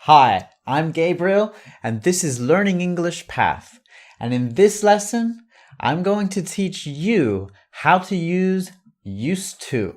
Hi, I'm Gabriel, and this is Learning English Path. And in this lesson, I'm going to teach you how to use used to.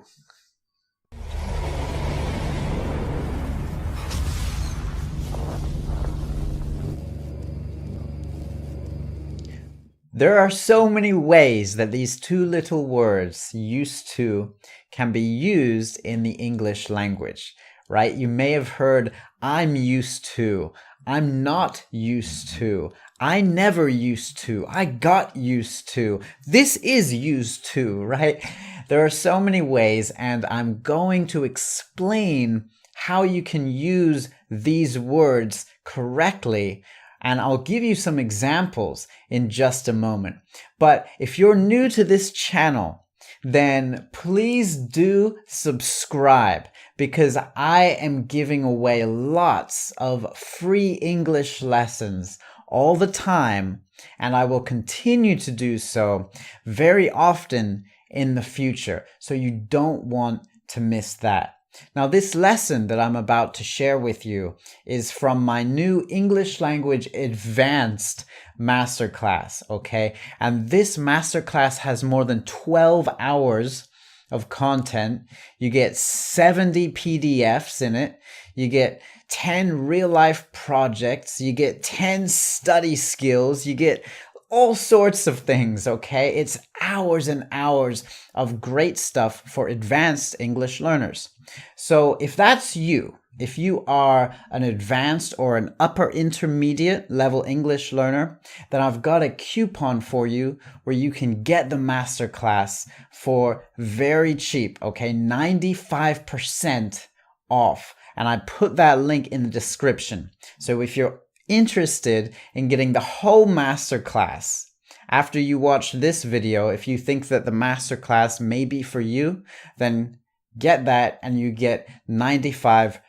There are so many ways that these two little words, used to, can be used in the English language, right? You may have heard, I'm used to, I'm not used to, I never used to, I got used to, this is used to, right? There are so many ways, and I'm going to explain how you can use these words correctly. And I'll give you some examples in just a moment. But if you're new to this channel, then please do subscribe because I am giving away lots of free English lessons all the time, and I will continue to do so very often in the future. So you don't want to miss that. Now, this lesson that I'm about to share with you is from my new English Language Advanced Masterclass, okay? And this masterclass has more than 12 hours of content. You get 70 PDFs in it. You get 10 real-life projects. You get 10 study skills. You get all sorts of things, okay? It's hours and hours of great stuff for advanced English learners. So if that's you, if you are an advanced or an upper intermediate level English learner, then I've got a coupon for you where you can get the masterclass for very cheap, okay? 95% off. And I put that link in the description. So if you're interested in getting the whole masterclass, after you watch this video, if you think that the masterclass may be for you, then get that and you get 95%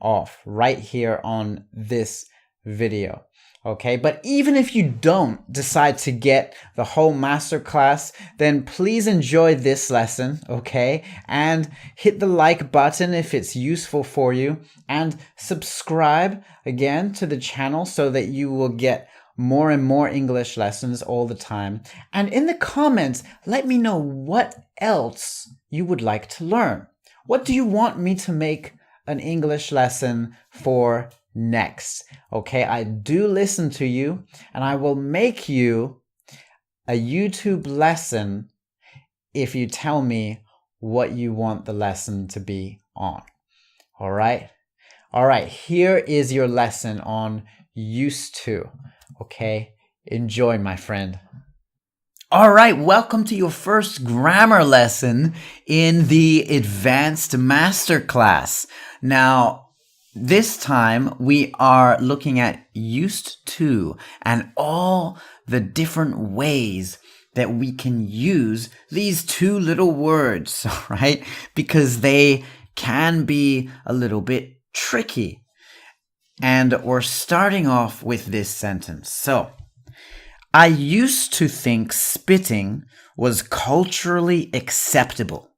off right here on this video. Okay, but even if you don't decide to get the whole masterclass, then please enjoy this lesson, okay? And hit the like button if it's useful for you, and subscribe again to the channel so that you will get more and more English lessons all the time. And in the comments, let me know what else you would like to learn. What do you want me to make an English lesson for next? Okay, I do listen to you, and I will make you a YouTube lesson if you tell me what you want the lesson to be on. All right, here is your lesson on used to. Okay, enjoy, my friend. All right, welcome to your first grammar lesson in the Advanced Masterclass. Now, this time we are looking at used to and all the different ways that we can use these two little words, right? Because they can be a little bit tricky. And we're starting off with this sentence. So, I used to think spitting was culturally acceptable,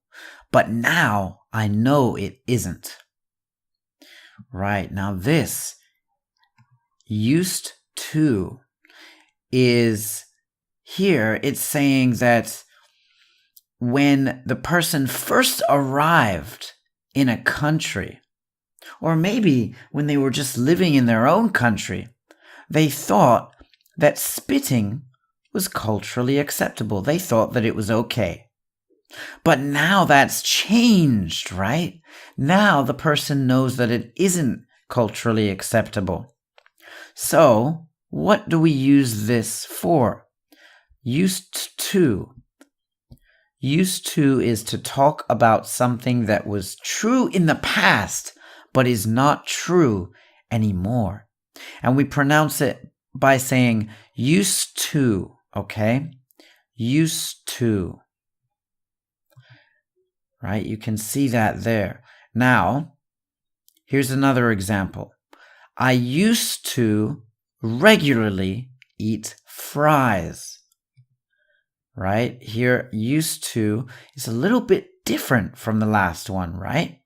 but now I know it isn't. Right, now this used to is here, it's saying that when the person first arrived in a country, or maybe when they were just living in their own country, they thought that spitting was culturally acceptable. They thought that it was okay. But now that's changed, right? Now the person knows that it isn't culturally acceptable. So, what do we use this for? Used to. Used to is to talk about something that was true in the past, but is not true anymore. And we pronounce it by saying used to, okay? Used to. Right? You can see that there. Now, here's another example. I used to regularly eat fries. Right? Here, used to is a little bit different from the last one, right?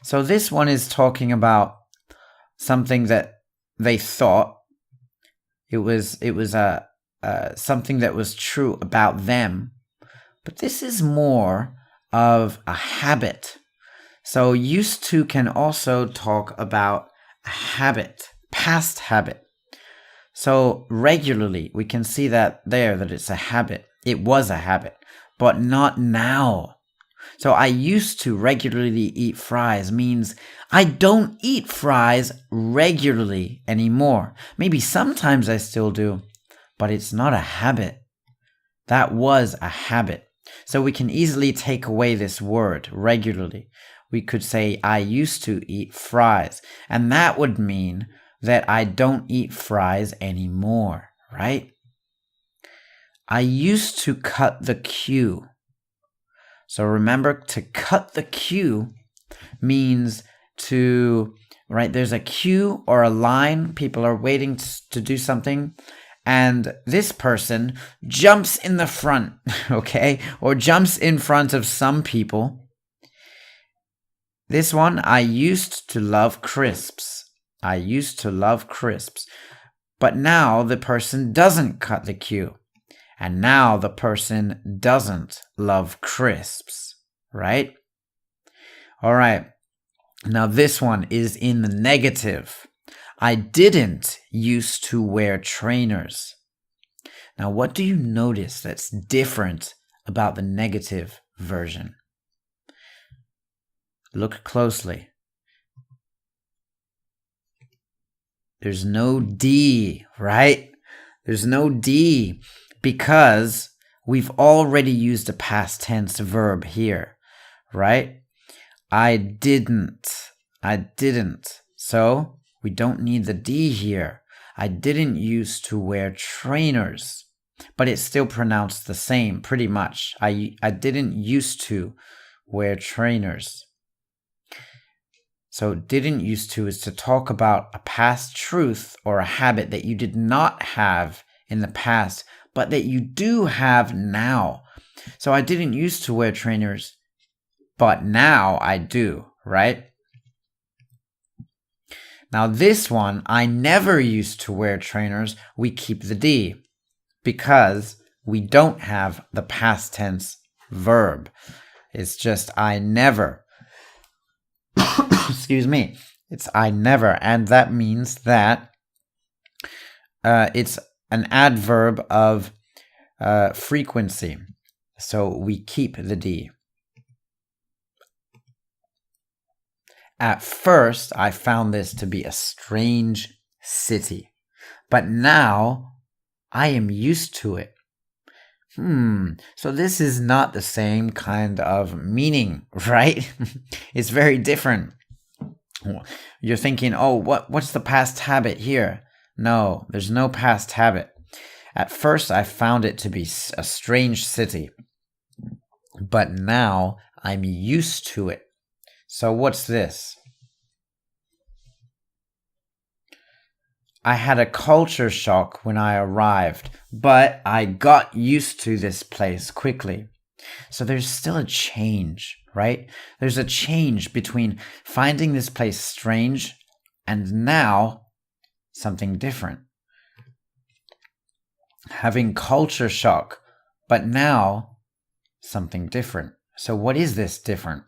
So this one is talking about something that they thought. It was something that was true about them. But this is more of a habit. So used to can also talk about a habit, past habit. So regularly, we can see that it's a habit. It was a habit, but not now. So I used to regularly eat fries means I don't eat fries regularly anymore. Maybe sometimes I still do, but it's not a habit. That was a habit. So we can easily take away this word, regularly. We could say, I used to eat fries. And that would mean that I don't eat fries anymore, right? I used to cut the queue. So remember, to cut the queue means right, there's a queue or a line. People are waiting to do something. And this person jumps in the front, okay? Or jumps in front of some people. This one, I used to love crisps. I used to love crisps. But now the person doesn't cut the queue. And now the person doesn't love crisps, right? All right. Now this one is in the negative. I didn't used to wear trainers. Now, what do you notice that's different about the negative version? Look closely. There's no D, right? There's no D because we've already used a past tense verb here, right? I didn't. So we don't need the D here. I didn't used to wear trainers, but it's still pronounced the same pretty much. I didn't used to wear trainers. So didn't used to is to talk about a past truth or a habit that you did not have in the past, but that you do have now. So I didn't used to wear trainers, but now I do, right? Now this one, I never used to wear trainers, we keep the D because we don't have the past tense verb. It's just I never. Excuse me. It's I never, and that means that it's an adverb of frequency. So we keep the D. At first, I found this to be a strange city, but now I am used to it. So this is not the same kind of meaning, right? It's very different. You're thinking, oh, what's the past habit here? No, there's no past habit. At first, I found it to be a strange city, but now I'm used to it. So what's this? I had a culture shock when I arrived, but I got used to this place quickly. So there's still a change, right? There's a change between finding this place strange and now something different. Having culture shock, but now something different. So what is this different?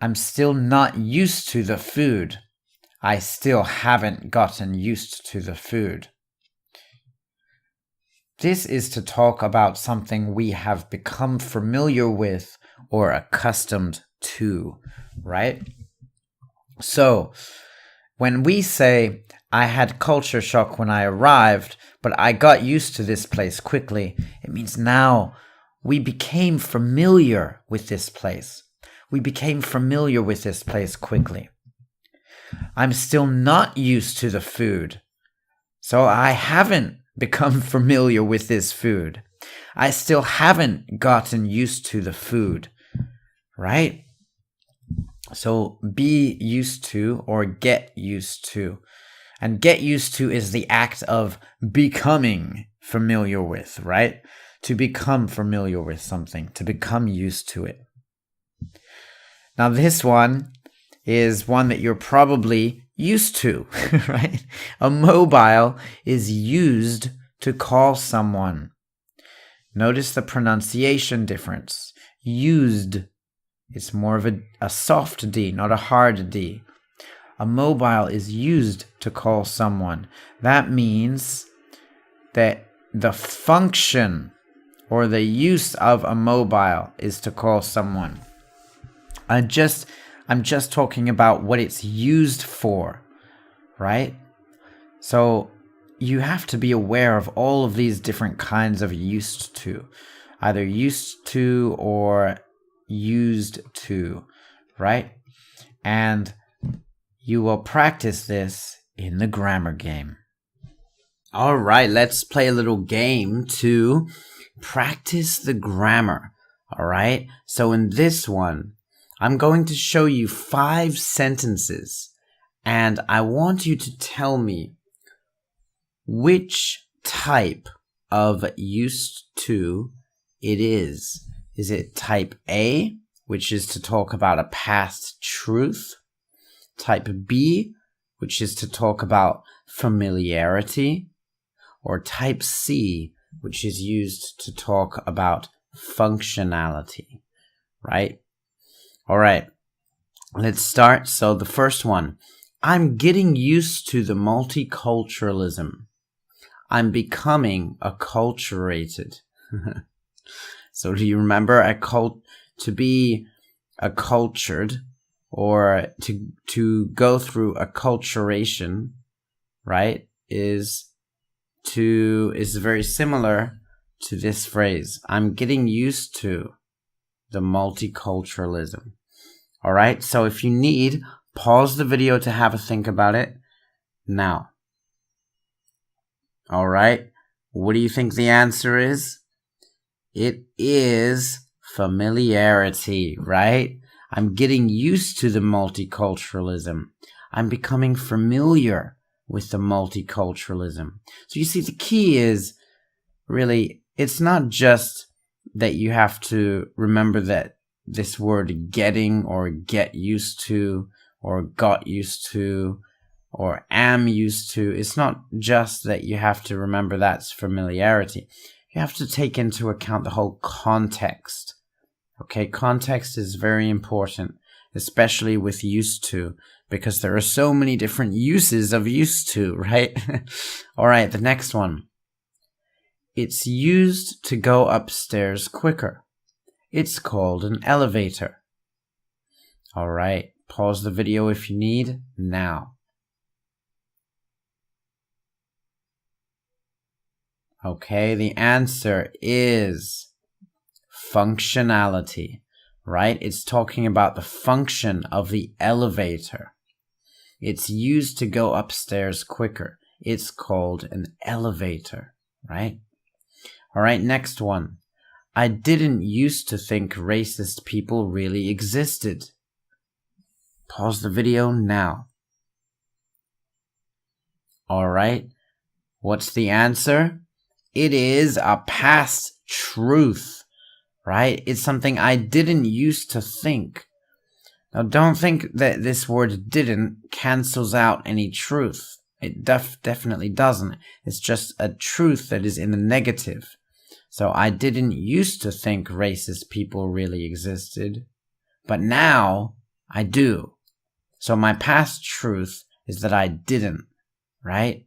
I'm still not used to the food. I still haven't gotten used to the food. This is to talk about something we have become familiar with or accustomed to, right? So, when we say, I had culture shock when I arrived, but I got used to this place quickly, it means now we became familiar with this place. We became familiar with this place quickly. I'm still not used to the food, so I haven't become familiar with this food. I still haven't gotten used to the food, right? So be used to or get used to. And get used to is the act of becoming familiar with, right? To become familiar with something, to become used to it. Now this one is one that you're probably used to, right? A mobile is used to call someone. Notice the pronunciation difference. Used. It's more of a soft D, not a hard D. A mobile is used to call someone. That means that the function or the use of a mobile is to call someone. I'm just talking about what it's used for, right? So you have to be aware of all of these different kinds of used to, either used to or used to, right? And you will practice this in the grammar game. All right, let's play a little game to practice the grammar. All right, so in this one, I'm going to show you 5 sentences, and I want you to tell me which type of used to it is. Is it type A, which is to talk about a past truth? Type B, which is to talk about familiarity? Or type C, which is used to talk about functionality, right? All right, let's start. So the first one, I'm getting used to the multiculturalism. I'm becoming acculturated. So do you remember to be accultured or to go through acculturation, right, is very similar to this phrase. I'm getting used to the multiculturalism. All right, so if you need, pause the video to have a think about it now. All right, what do you think the answer is? It is familiarity, right? I'm getting used to the multiculturalism. I'm becoming familiar with the multiculturalism. So you see, the key is really, it's not just that you have to remember that this word getting or get used to or got used to or am used to. It's not just that you have to remember that's familiarity. You have to take into account the whole context. Okay, context is very important, especially with used to, because there are so many different uses of used to, right? All right, the next one. It's used to go upstairs quicker. It's called an elevator. All right, pause the video if you need now. Okay, the answer is functionality, right? It's talking about the function of the elevator. It's used to go upstairs quicker. It's called an elevator, right? All right, next one. I didn't used to think racist people really existed. Pause the video now. All right, what's the answer? It is a past truth, right? It's something I didn't used to think. Now, don't think that this word didn't cancels out any truth. It definitely doesn't. It's just a truth that is in the negative. So I didn't used to think racist people really existed, but now I do. So my past truth is that I didn't, right?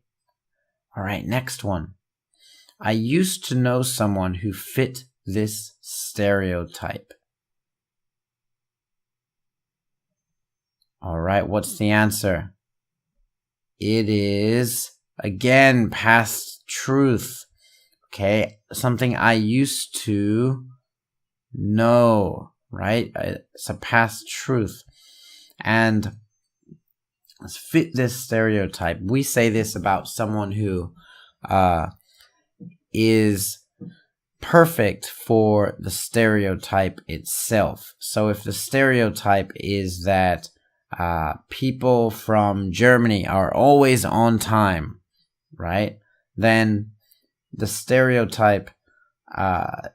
All right, next one. I used to know someone who fit this stereotype. All right, what's the answer? It is, again, past truth. Okay, something I used to know, right? It's a past truth. And let's fit this stereotype. We say this about someone who is perfect for the stereotype itself. So if the stereotype is that people from Germany are always on time, right? Then the stereotype,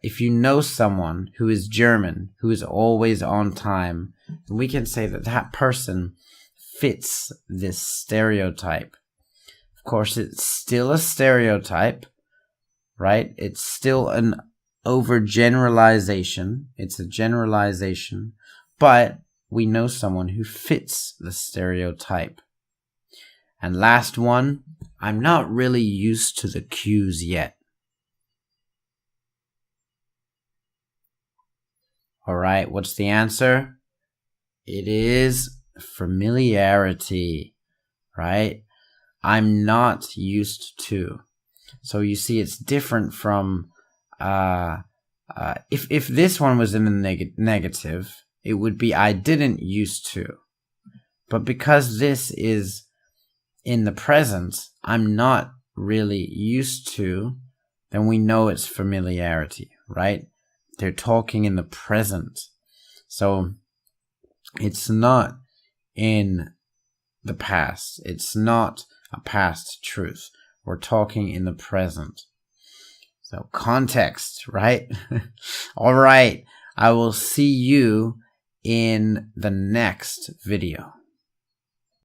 if you know someone who is German, who is always on time, we can say that that person fits this stereotype. Of course, it's still a stereotype, right? It's still an overgeneralization. It's a generalization, but we know someone who fits the stereotype. And last one, I'm not really used to the cues yet. All right, what's the answer? It is familiarity, right? I'm not used to. So you see, it's different from if this one was in the negative, it would be I didn't used to. But because this is in the present, I'm not really used to, then we know it's familiarity, right? They're talking in the present. So it's not in the past. It's not a past truth. We're talking in the present. So context, right? All right. I will see you in the next video.